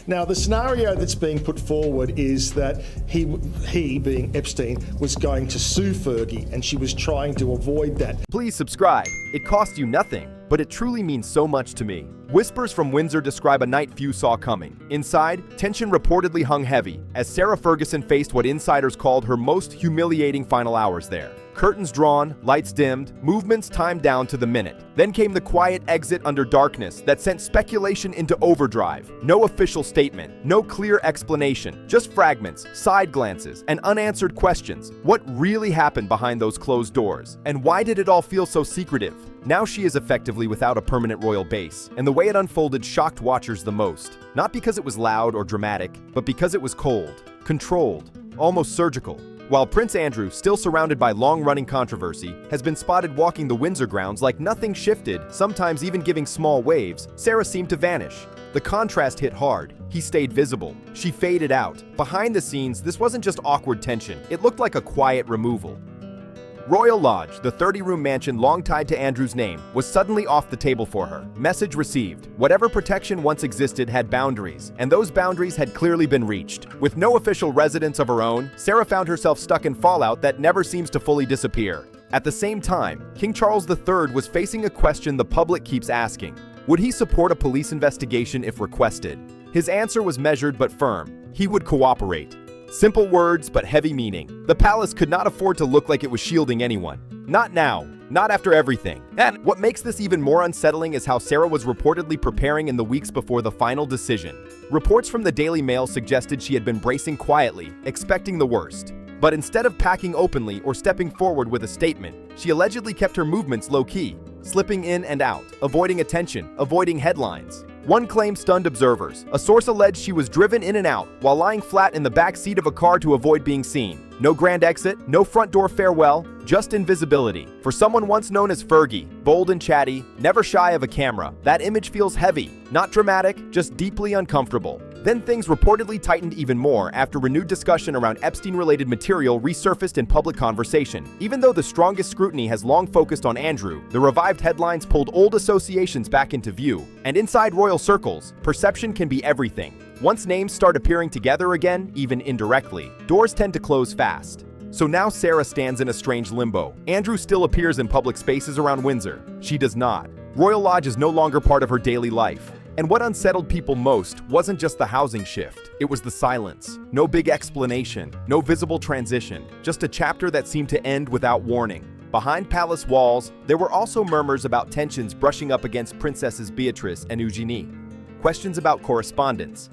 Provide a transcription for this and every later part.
Now, the scenario that's being put forward is that he, being Epstein, was going to sue Fergie, and she was trying to avoid that. Please subscribe. It costs you nothing, but it truly means so much to me. Whispers from Windsor describe a night few saw coming. Inside, tension reportedly hung heavy as Sarah Ferguson faced what insiders called her most humiliating final hours there. Curtains drawn, lights dimmed, movements timed down to the minute. Then came the quiet exit under darkness that sent speculation into overdrive. No official statement, no clear explanation, just fragments, side glances, and unanswered questions. What really happened behind those closed doors? And why did it all feel so secretive? Now she is effectively without a permanent royal base, and the way it unfolded shocked watchers the most. Not because it was loud or dramatic, but because it was cold, controlled, almost surgical. While Prince Andrew, still surrounded by long-running controversy, has been spotted walking the Windsor grounds like nothing shifted, sometimes even giving small waves, Sarah seemed to vanish. The contrast hit hard. He stayed visible. She faded out. Behind the scenes, this wasn't just awkward tension. It looked like a quiet removal. Royal Lodge, the 30-room mansion long tied to Andrew's name, was suddenly off the table for her. Message received. Whatever protection once existed had boundaries, and those boundaries had clearly been reached. With no official residence of her own, Sarah found herself stuck in fallout that never seems to fully disappear. At the same time, King Charles III was facing a question the public keeps asking. Would he support a police investigation if requested? His answer was measured but firm. He would cooperate. Simple words, but heavy meaning. The palace could not afford to look like it was shielding anyone. Not now. Not after everything. And what makes this even more unsettling is how Sarah was reportedly preparing in the weeks before the final decision. Reports from the Daily Mail suggested she had been bracing quietly, expecting the worst. But instead of packing openly or stepping forward with a statement, she allegedly kept her movements low-key, slipping in and out, avoiding attention, avoiding headlines. One claim stunned observers. A source alleged she was driven in and out while lying flat in the back seat of a car to avoid being seen. No grand exit, no front door farewell, just invisibility. For someone once known as Fergie, bold and chatty, never shy of a camera, that image feels heavy, not dramatic, just deeply uncomfortable. Then things reportedly tightened even more after renewed discussion around Epstein-related material resurfaced in public conversation. Even though the strongest scrutiny has long focused on Andrew, the revived headlines pulled old associations back into view. And inside royal circles, perception can be everything. Once names start appearing together again, even indirectly, doors tend to close fast. So now Sarah stands in a strange limbo. Andrew still appears in public spaces around Windsor. She does not. Royal Lodge is no longer part of her daily life. And what unsettled people most wasn't just the housing shift, it was the silence. No big explanation, no visible transition, just a chapter that seemed to end without warning. Behind palace walls, there were also murmurs about tensions brushing up against Princesses Beatrice and Eugenie. Questions about correspondence.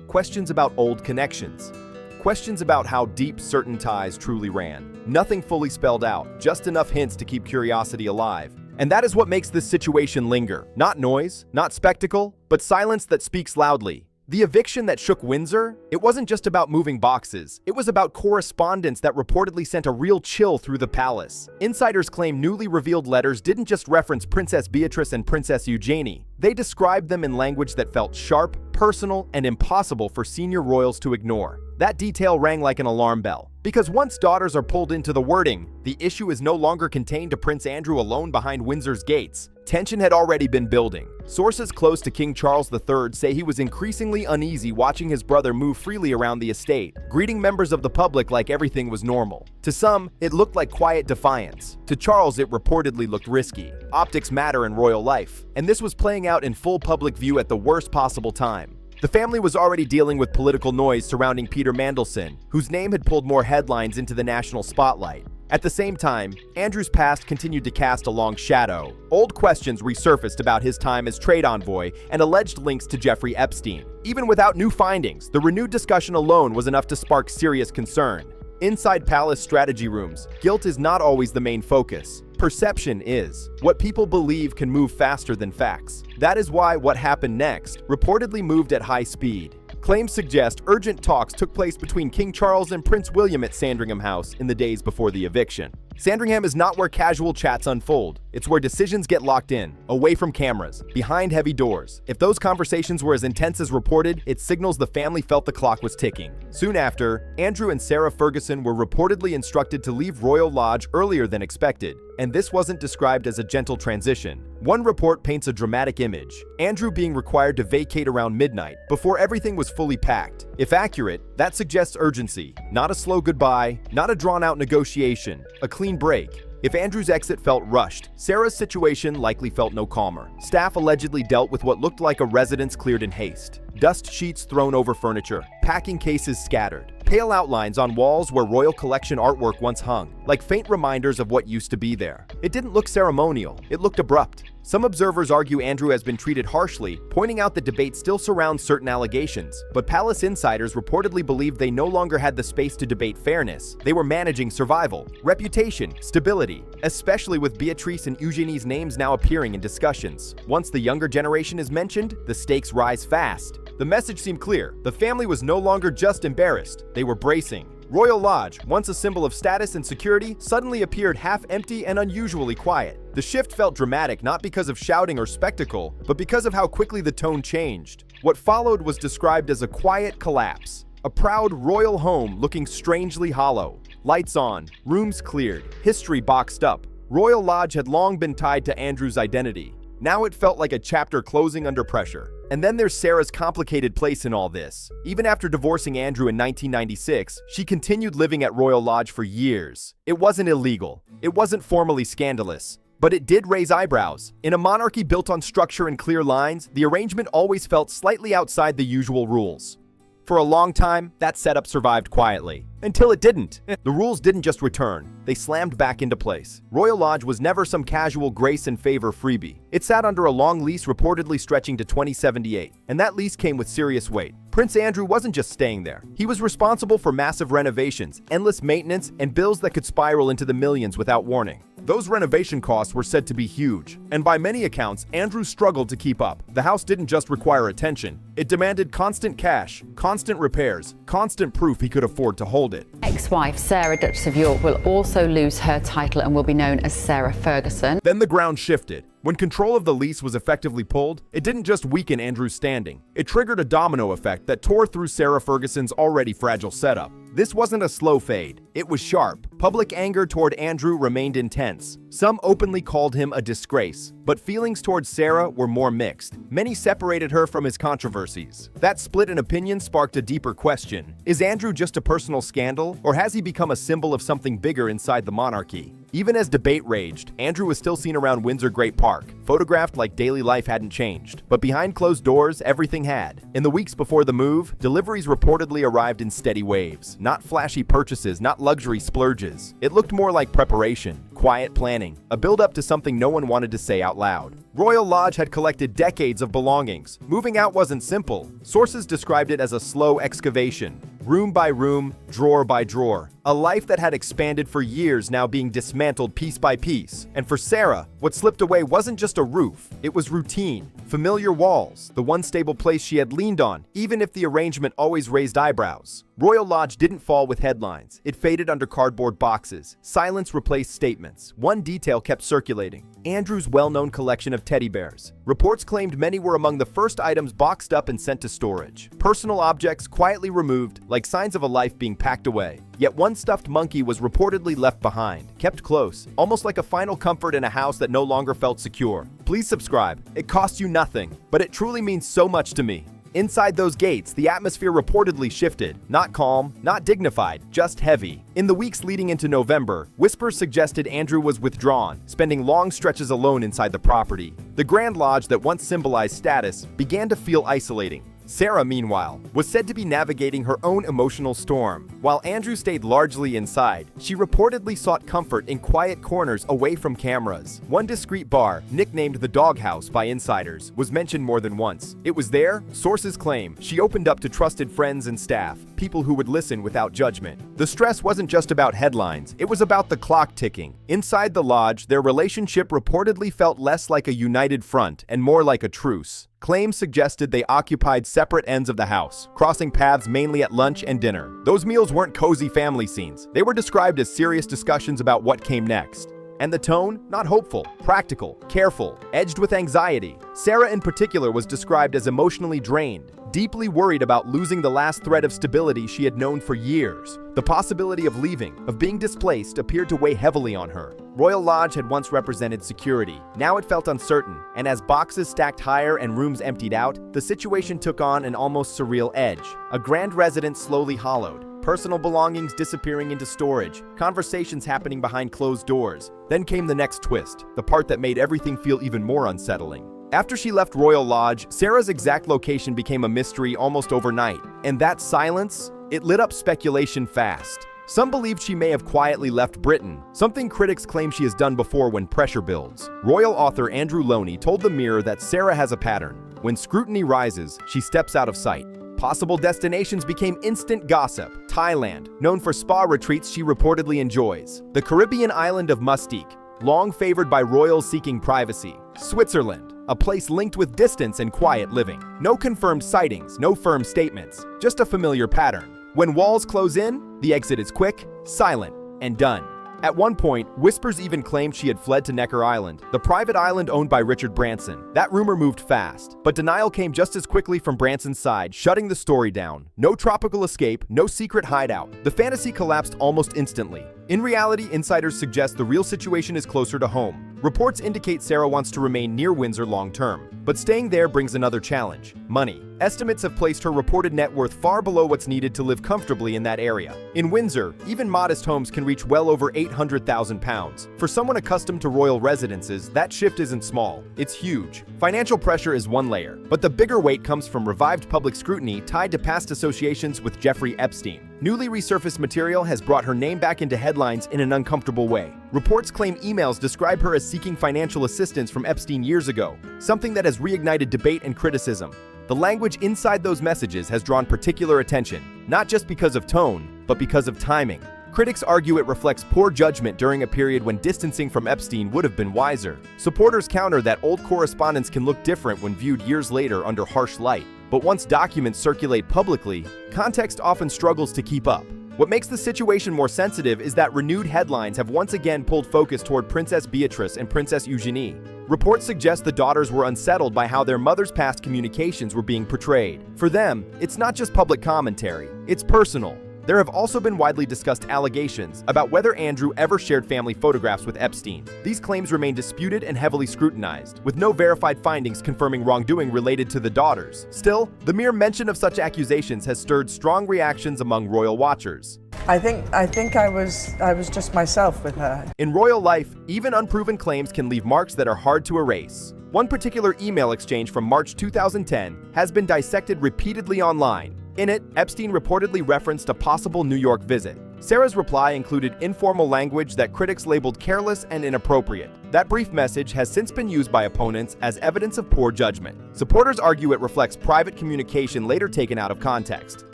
Questions about old connections. Questions about how deep certain ties truly ran. Nothing fully spelled out, just enough hints to keep curiosity alive. And that is what makes this situation linger. Not noise, not spectacle, but silence that speaks loudly. The eviction that shook Windsor, it wasn't just about moving boxes. It was about correspondence that reportedly sent a real chill through the palace. Insiders claim newly revealed letters didn't just reference Princess Beatrice and Princess Eugenie. They described them in language that felt sharp, personal, and impossible for senior royals to ignore. That detail rang like an alarm bell. Because once daughters are pulled into the wording, the issue is no longer contained to Prince Andrew alone behind Windsor's gates. Tension had already been building. Sources close to King Charles III say he was increasingly uneasy watching his brother move freely around the estate, greeting members of the public like everything was normal. To some, it looked like quiet defiance. To Charles, it reportedly looked risky. Optics matter in royal life, and this was playing out in full public view at the worst possible time. The family was already dealing with political noise surrounding Peter Mandelson, whose name had pulled more headlines into the national spotlight. At the same time, Andrew's past continued to cast a long shadow. Old questions resurfaced about his time as trade envoy and alleged links to Jeffrey Epstein. Even without new findings, the renewed discussion alone was enough to spark serious concern. Inside palace strategy rooms, guilt is not always the main focus. Perception is. What people believe can move faster than facts. That is why what happened next reportedly moved at high speed. Claims suggest urgent talks took place between King Charles and Prince William at Sandringham House in the days before the eviction. Sandringham is not where casual chats unfold. It's where decisions get locked in, away from cameras, behind heavy doors. If those conversations were as intense as reported, it signals the family felt the clock was ticking. Soon after, Andrew and Sarah Ferguson were reportedly instructed to leave Royal Lodge earlier than expected, and this wasn't described as a gentle transition. One report paints a dramatic image, Andrew being required to vacate around midnight, before everything was fully packed. If accurate, that suggests urgency, not a slow goodbye, not a drawn-out negotiation, a clean break. If Andrew's exit felt rushed, Sarah's situation likely felt no calmer. Staff allegedly dealt with what looked like a residence cleared in haste. Dust sheets thrown over furniture, packing cases scattered, pale outlines on walls where royal collection artwork once hung, like faint reminders of what used to be there. It didn't look ceremonial, it looked abrupt. Some observers argue Andrew has been treated harshly, pointing out that debate still surrounds certain allegations. But palace insiders reportedly believed they no longer had the space to debate fairness. They were managing survival, reputation, stability, especially with Beatrice and Eugenie's names now appearing in discussions. Once the younger generation is mentioned, the stakes rise fast. The message seemed clear. The family was no longer just embarrassed, they were bracing. Royal Lodge, once a symbol of status and security, suddenly appeared half empty and unusually quiet. The shift felt dramatic not because of shouting or spectacle, but because of how quickly the tone changed. What followed was described as a quiet collapse. A proud royal home looking strangely hollow. Lights on, rooms cleared, history boxed up. Royal Lodge had long been tied to Andrew's identity. Now it felt like a chapter closing under pressure. And then there's Sarah's complicated place in all this. Even after divorcing Andrew in 1996, she continued living at Royal Lodge for years. It wasn't illegal. It wasn't formally scandalous. But it did raise eyebrows. In a monarchy built on structure and clear lines, the arrangement always felt slightly outside the usual rules. For a long time, that setup survived quietly. Until it didn't. The rules didn't just return, they slammed back into place. Royal Lodge was never some casual grace and favor freebie. It sat under a long lease reportedly stretching to 2078, and that lease came with serious weight. Prince Andrew wasn't just staying there. He was responsible for massive renovations, endless maintenance, and bills that could spiral into the millions without warning. Those renovation costs were said to be huge, and by many accounts, Andrew struggled to keep up. The house didn't just require attention, it demanded constant cash, constant repairs, constant proof he could afford to hold it. Ex-wife Sarah, Duchess of York, will also lose her title and will be known as Sarah Ferguson. Then the ground shifted. When control of the lease was effectively pulled, it didn't just weaken Andrew's standing. It triggered a domino effect that tore through Sarah Ferguson's already fragile setup. This wasn't a slow fade. It was sharp. Public anger toward Andrew remained intense. Some openly called him a disgrace, but feelings toward Sarah were more mixed. Many separated her from his controversies. That split in opinion sparked a deeper question. Is Andrew just a personal scandal, or has he become a symbol of something bigger inside the monarchy? Even as debate raged, Andrew was still seen around Windsor Great Park, photographed like daily life hadn't changed. But behind closed doors, everything had. In the weeks before the move, deliveries reportedly arrived in steady waves. Not flashy purchases, not luxury splurges. It looked more like preparation, quiet planning, a build-up to something no one wanted to say out loud. Royal Lodge had collected decades of belongings. Moving out wasn't simple. Sources described it as a slow excavation. Room by room, drawer by drawer. A life that had expanded for years now being dismantled piece by piece. And for Sarah, what slipped away wasn't just a roof, it was routine. Familiar walls, the one stable place she had leaned on, even if the arrangement always raised eyebrows. Royal Lodge didn't fall with headlines. It faded under cardboard boxes. Silence replaced statements. One detail kept circulating. Andrew's well-known collection of teddy bears. Reports claimed many were among the first items boxed up and sent to storage. Personal objects quietly removed, like signs of a life being packed away. Yet one stuffed monkey was reportedly left behind, kept close, almost like a final comfort in a house that no longer felt secure. Please subscribe. It costs you nothing, but it truly means so much to me. Inside those gates, the atmosphere reportedly shifted. Not calm, not dignified, just heavy. In the weeks leading into November, whispers suggested Andrew was withdrawn, spending long stretches alone inside the property. The Grand Lodge that once symbolized status began to feel isolating. Sarah, meanwhile, was said to be navigating her own emotional storm. While Andrew stayed largely inside, she reportedly sought comfort in quiet corners away from cameras. One discreet bar, nicknamed the Doghouse by insiders, was mentioned more than once. It was there, sources claim, she opened up to trusted friends and staff, people who would listen without judgment. The stress wasn't just about headlines, it was about the clock ticking. Inside the lodge, their relationship reportedly felt less like a united front and more like a truce. Claims suggested they occupied separate ends of the house, crossing paths mainly at lunch and dinner. Those meals weren't cozy family scenes. They were described as serious discussions about what came next. And the tone? Not hopeful, practical, careful, edged with anxiety. Sarah in particular was described as emotionally drained, deeply worried about losing the last thread of stability she had known for years. The possibility of leaving, of being displaced, appeared to weigh heavily on her. Royal Lodge had once represented security. Now it felt uncertain, and as boxes stacked higher and rooms emptied out, the situation took on an almost surreal edge. A grand residence slowly hollowed, personal belongings disappearing into storage, conversations happening behind closed doors. Then came the next twist, the part that made everything feel even more unsettling. After she left Royal Lodge, Sarah's exact location became a mystery almost overnight. And that silence, it lit up speculation fast. Some believed she may have quietly left Britain, something critics claim she has done before when pressure builds. Royal author Andrew Loney told The Mirror that Sarah has a pattern. When scrutiny rises, she steps out of sight. Possible destinations became instant gossip. Thailand, known for spa retreats she reportedly enjoys. The Caribbean island of Mustique, long favored by royals seeking privacy. Switzerland, a place linked with distance and quiet living. No confirmed sightings, no firm statements, just a familiar pattern. When walls close in, the exit is quick, silent, and done. At one point, whispers even claimed she had fled to Necker Island, the private island owned by Richard Branson. That rumor moved fast, but denial came just as quickly from Branson's side, shutting the story down. No tropical escape, no secret hideout. The fantasy collapsed almost instantly. In reality, insiders suggest the real situation is closer to home. Reports indicate Sarah wants to remain near Windsor long-term, but staying there brings another challenge: money. Estimates have placed her reported net worth far below what's needed to live comfortably in that area. In Windsor, even modest homes can reach well over £800,000. For someone accustomed to royal residences, that shift isn't small. It's huge. Financial pressure is one layer, but the bigger weight comes from revived public scrutiny tied to past associations with Jeffrey Epstein. Newly resurfaced material has brought her name back into headlines in an uncomfortable way. Reports claim emails describe her as seeking financial assistance from Epstein years ago, something that has reignited debate and criticism. The language inside those messages has drawn particular attention, not just because of tone, but because of timing. Critics argue it reflects poor judgment during a period when distancing from Epstein would have been wiser. Supporters counter that old correspondence can look different when viewed years later under harsh light. But once documents circulate publicly, context often struggles to keep up. What makes the situation more sensitive is that renewed headlines have once again pulled focus toward Princess Beatrice and Princess Eugenie. Reports suggest the daughters were unsettled by how their mother's past communications were being portrayed. For them, it's not just public commentary, it's personal. There have also been widely discussed allegations about whether Andrew ever shared family photographs with Epstein. These claims remain disputed and heavily scrutinized, with no verified findings confirming wrongdoing related to the daughters. Still, the mere mention of such accusations has stirred strong reactions among royal watchers. I think I was just myself with her. In royal life, even unproven claims can leave marks that are hard to erase. One particular email exchange from March 2010 has been dissected repeatedly online. In it, Epstein reportedly referenced a possible New York visit. Sarah's reply included informal language that critics labeled careless and inappropriate. That brief message has since been used by opponents as evidence of poor judgment. Supporters argue it reflects private communication later taken out of context.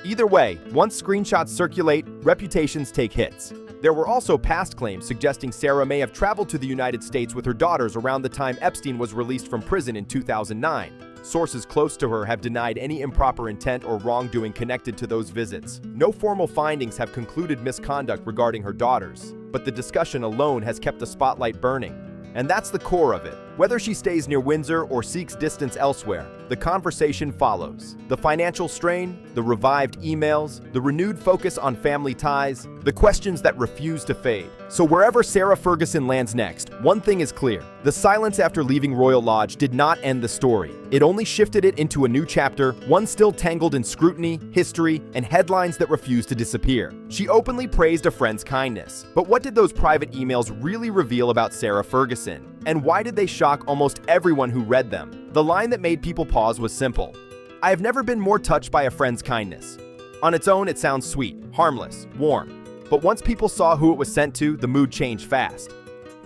Either way, once screenshots circulate, reputations take hits. There were also past claims suggesting Sarah may have traveled to the United States with her daughters around the time Epstein was released from prison in 2009. Sources close to her have denied any improper intent or wrongdoing connected to those visits. No formal findings have concluded misconduct regarding her daughters, but the discussion alone has kept the spotlight burning. And that's the core of it. Whether she stays near Windsor or seeks distance elsewhere, the conversation follows. The financial strain, the revived emails, the renewed focus on family ties, the questions that refuse to fade. So wherever Sarah Ferguson lands next, one thing is clear. The silence after leaving Royal Lodge did not end the story. It only shifted it into a new chapter, one still tangled in scrutiny, history, and headlines that refuse to disappear. She openly praised a friend's kindness. But what did those private emails really reveal about Sarah Ferguson? And why did they shock almost everyone who read them? The line that made people pause was simple: "I have never been more touched by a friend's kindness." On its own, it sounds sweet, harmless, warm. But once people saw who it was sent to, the mood changed fast.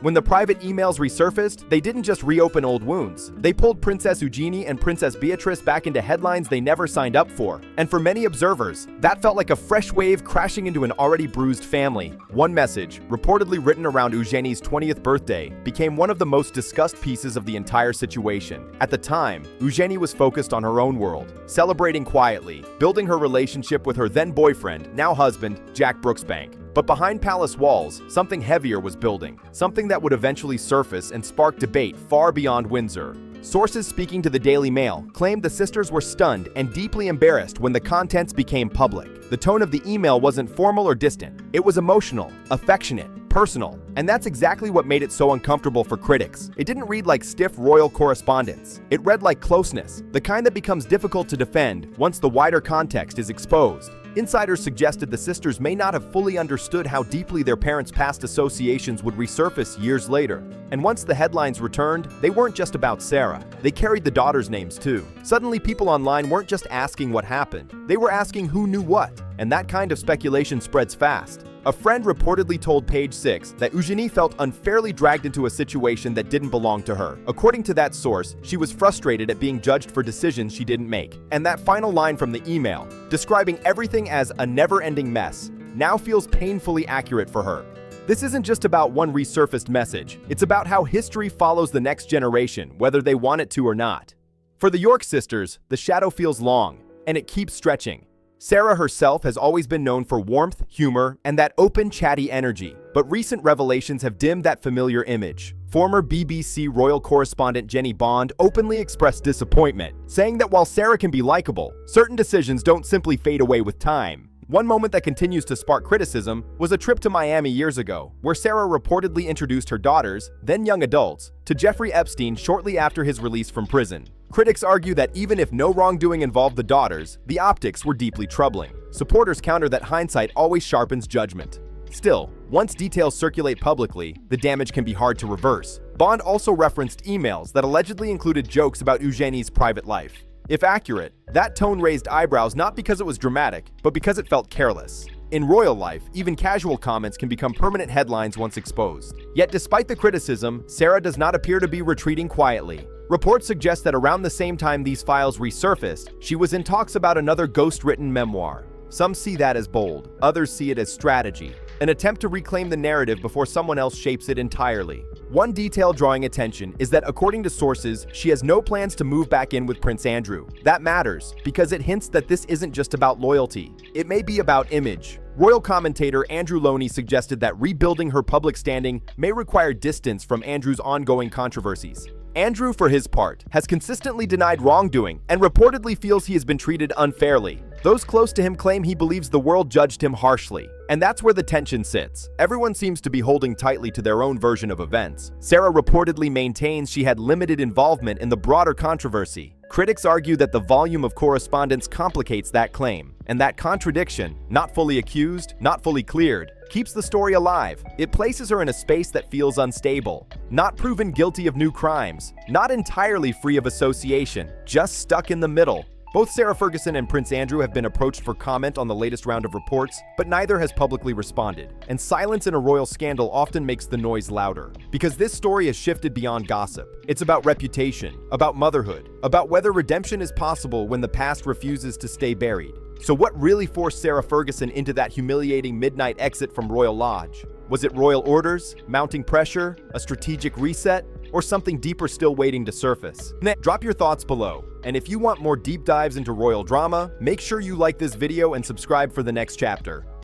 When the private emails resurfaced, they didn't just reopen old wounds. They pulled Princess Eugenie and Princess Beatrice back into headlines they never signed up for. And for many observers, that felt like a fresh wave crashing into an already bruised family. One message, reportedly written around Eugenie's 20th birthday, became one of the most discussed pieces of the entire situation. At the time, Eugenie was focused on her own world, celebrating quietly, building her relationship with her then boyfriend, now husband, Jack Brooksbank. But behind palace walls, something heavier was building, something that would eventually surface and spark debate far beyond Windsor. Sources speaking to the Daily Mail claimed the sisters were stunned and deeply embarrassed when the contents became public. The tone of the email wasn't formal or distant. It was emotional, affectionate, personal, and that's exactly what made it so uncomfortable for critics. It didn't read like stiff royal correspondence. It read like closeness, the kind that becomes difficult to defend once the wider context is exposed. Insiders suggested the sisters may not have fully understood how deeply their parents' past associations would resurface years later. And once the headlines returned, they weren't just about Sarah. They carried the daughters' names too. Suddenly, people online weren't just asking what happened. They were asking who knew what. And that kind of speculation spreads fast. A friend reportedly told Page 6 that Eugenie felt unfairly dragged into a situation that didn't belong to her. According to that source, she was frustrated at being judged for decisions she didn't make. And that final line from the email, describing everything as a never-ending mess, now feels painfully accurate for her. This isn't just about one resurfaced message. It's about how history follows the next generation, whether they want it to or not. For the York sisters, the shadow feels long, and it keeps stretching. Sarah herself has always been known for warmth, humor, and that open, chatty energy, but recent revelations have dimmed that familiar image. Former BBC royal correspondent Jenny Bond openly expressed disappointment, saying that while Sarah can be likable, certain decisions don't simply fade away with time. One moment that continues to spark criticism was a trip to Miami years ago, where Sarah reportedly introduced her daughters, then young adults, to Jeffrey Epstein shortly after his release from prison. Critics argue that even if no wrongdoing involved the daughters, the optics were deeply troubling. Supporters counter that hindsight always sharpens judgment. Still, once details circulate publicly, the damage can be hard to reverse. Bond also referenced emails that allegedly included jokes about Eugenie's private life. If accurate, that tone raised eyebrows not because it was dramatic, but because it felt careless. In royal life, even casual comments can become permanent headlines once exposed. Yet despite the criticism, Sarah does not appear to be retreating quietly. Reports suggest that around the same time these files resurfaced, she was in talks about another ghost-written memoir. Some see that as bold, others see it as strategy, an attempt to reclaim the narrative before someone else shapes it entirely. One detail drawing attention is that according to sources, she has no plans to move back in with Prince Andrew. That matters, because it hints that this isn't just about loyalty. It may be about image. Royal commentator Andrew Loney suggested that rebuilding her public standing may require distance from Andrew's ongoing controversies. Andrew, for his part, has consistently denied wrongdoing and reportedly feels he has been treated unfairly. Those close to him claim he believes the world judged him harshly. And that's where the tension sits. Everyone seems to be holding tightly to their own version of events. Sarah reportedly maintains she had limited involvement in the broader controversy. Critics argue that the volume of correspondence complicates that claim, and that contradiction, not fully accused, not fully cleared, keeps the story alive. It places her in a space that feels unstable, not proven guilty of new crimes, not entirely free of association, just stuck in the middle. Both Sarah Ferguson and Prince Andrew have been approached for comment on the latest round of reports, but neither has publicly responded. And silence in a royal scandal often makes the noise louder, because this story has shifted beyond gossip. It's about reputation, about motherhood, about whether redemption is possible when the past refuses to stay buried. So what really forced Sarah Ferguson into that humiliating midnight exit from Royal Lodge? Was it royal orders, mounting pressure, a strategic reset, or something deeper still waiting to surface? Drop your thoughts below. And if you want more deep dives into royal drama, make sure you like this video and subscribe for the next chapter.